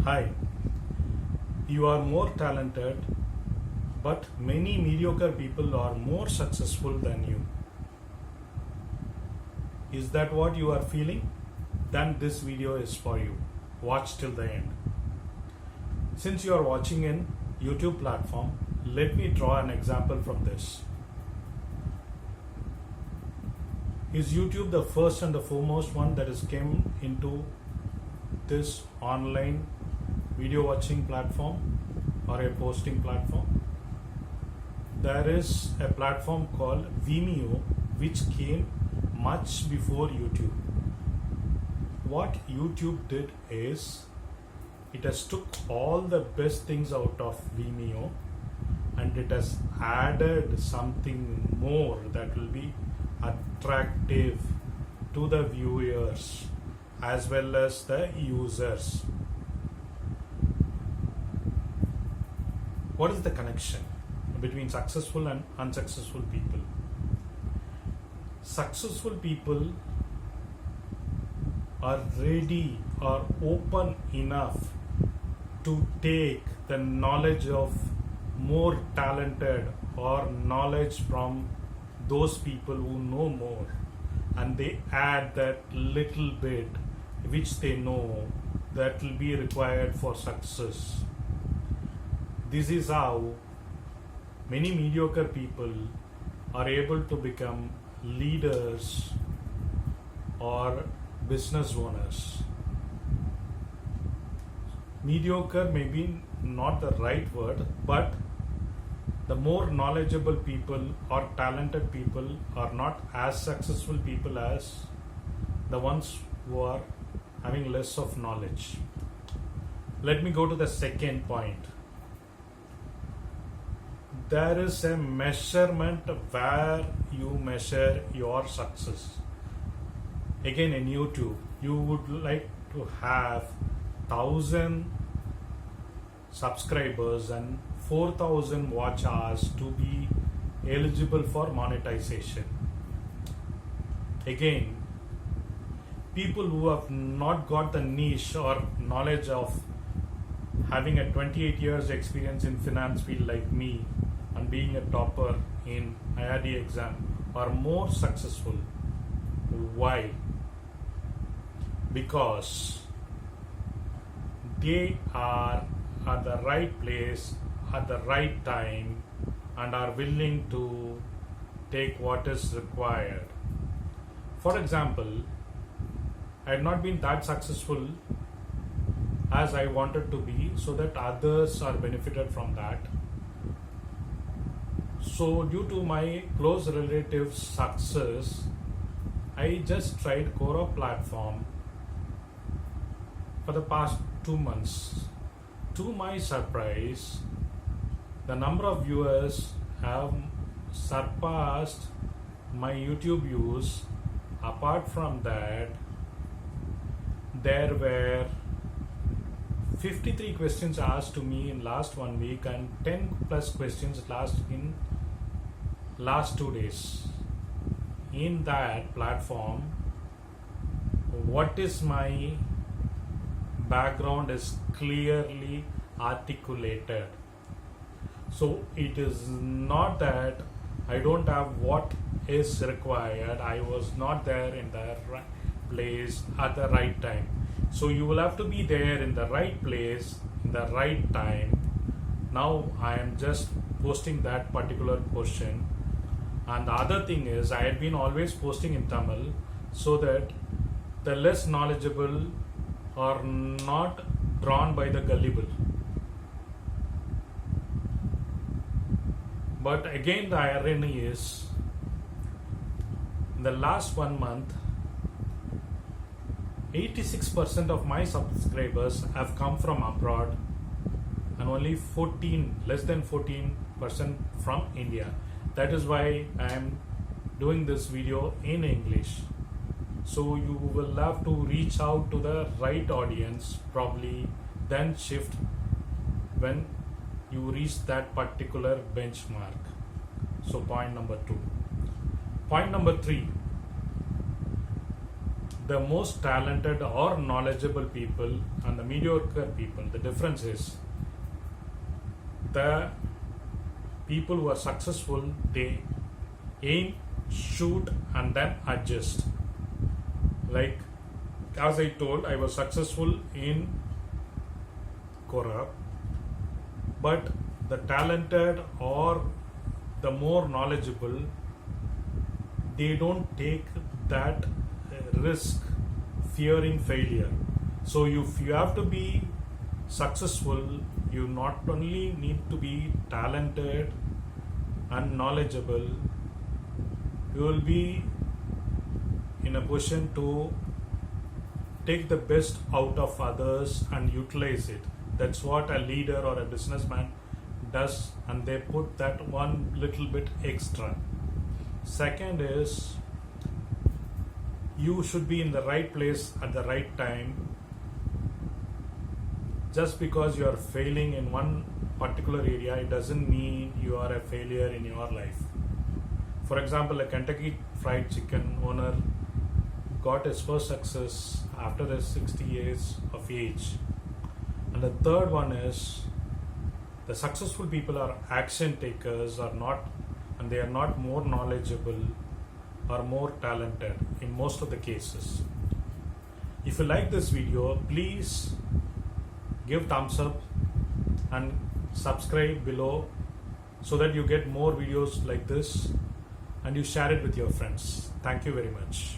Hi, you are more talented, but many mediocre people are more successful than you. Is that what you are feeling? Then this video is for you. Watch till the end. Since you are watching in YouTube platform, let me draw an example from this. Is YouTube the first and the foremost one that has came into this online video watching platform or a posting platform? There is a platform called Vimeo which came much before YouTube. What YouTube did is it has took all the best things out of Vimeo and it has added something more that will be attractive to the viewers as well as the users. What is the connection between successful and unsuccessful people? Successful people are ready or open enough to take the knowledge of more talented or knowledge from those people who know more, and they add that little bit which they know that will be required for success. This is how many mediocre people are able to become leaders or business owners. Mediocre may be not the right word, but the more knowledgeable people or talented people are not as successful people as the ones who are having less of knowledge. Let me go to the second point. There is a measurement where you measure your success. Again, in YouTube, you would like to have 1,000 subscribers and 4,000 watch hours to be eligible for monetization. Again, people who have not got the niche or knowledge of having a 28 years experience in finance field like me and being a topper in IRD exam are more successful. Why? Because they are at the right place at the right time and are willing to take what is required. For example, I had not been that successful as I wanted to be, so that others are benefited from that. So due to my close relatives' success, I just tried Quora platform for the past 2 months. To my surprise, the number of viewers have surpassed my YouTube views. Apart from that, there were 53 questions asked to me in last 1 week and 10 plus questions in last 2 days. In that platform, what is my background is clearly articulated. So it is not that I don't have what is required. I was not there in the right place at the right time. So you will have to be there in the right place in the right time. Now I am just posting that particular question. And the other thing is, I had been always posting in Tamil so that the less knowledgeable are not drawn by the gullible. But again, the irony is, in the last 1 month, 86% of my subscribers have come from abroad and only less than 14% from India. That is why I am doing this video in English. So you will have to reach out to the right audience, probably then shift when you reach that particular benchmark. So point number 2. Point number 3. the most talented or knowledgeable people and the mediocre people, the difference is the people who are successful, they aim, shoot, and then adjust. Like as I told, I was successful in Quora, but the talented or the more knowledgeable, they don't take that risk fearing failure. So if you have to be successful, you not only need to be talented and knowledgeable, you will be in a position to take the best out of others and utilize it. That's what a leader or a businessman does, and they put that one little bit extra. Second is, you should be in the right place at the right time. Just because you are failing in one particular area, it doesn't mean you are a failure in your life. For example, a Kentucky Fried Chicken owner got his first success after his 60 years of age. And the third one is, the successful people are action takers, or not, and they are not more knowledgeable or more talented in most of the cases. If you like this video, please give thumbs up and subscribe below so that you get more videos like this, and you share it with your friends. Thank you very much.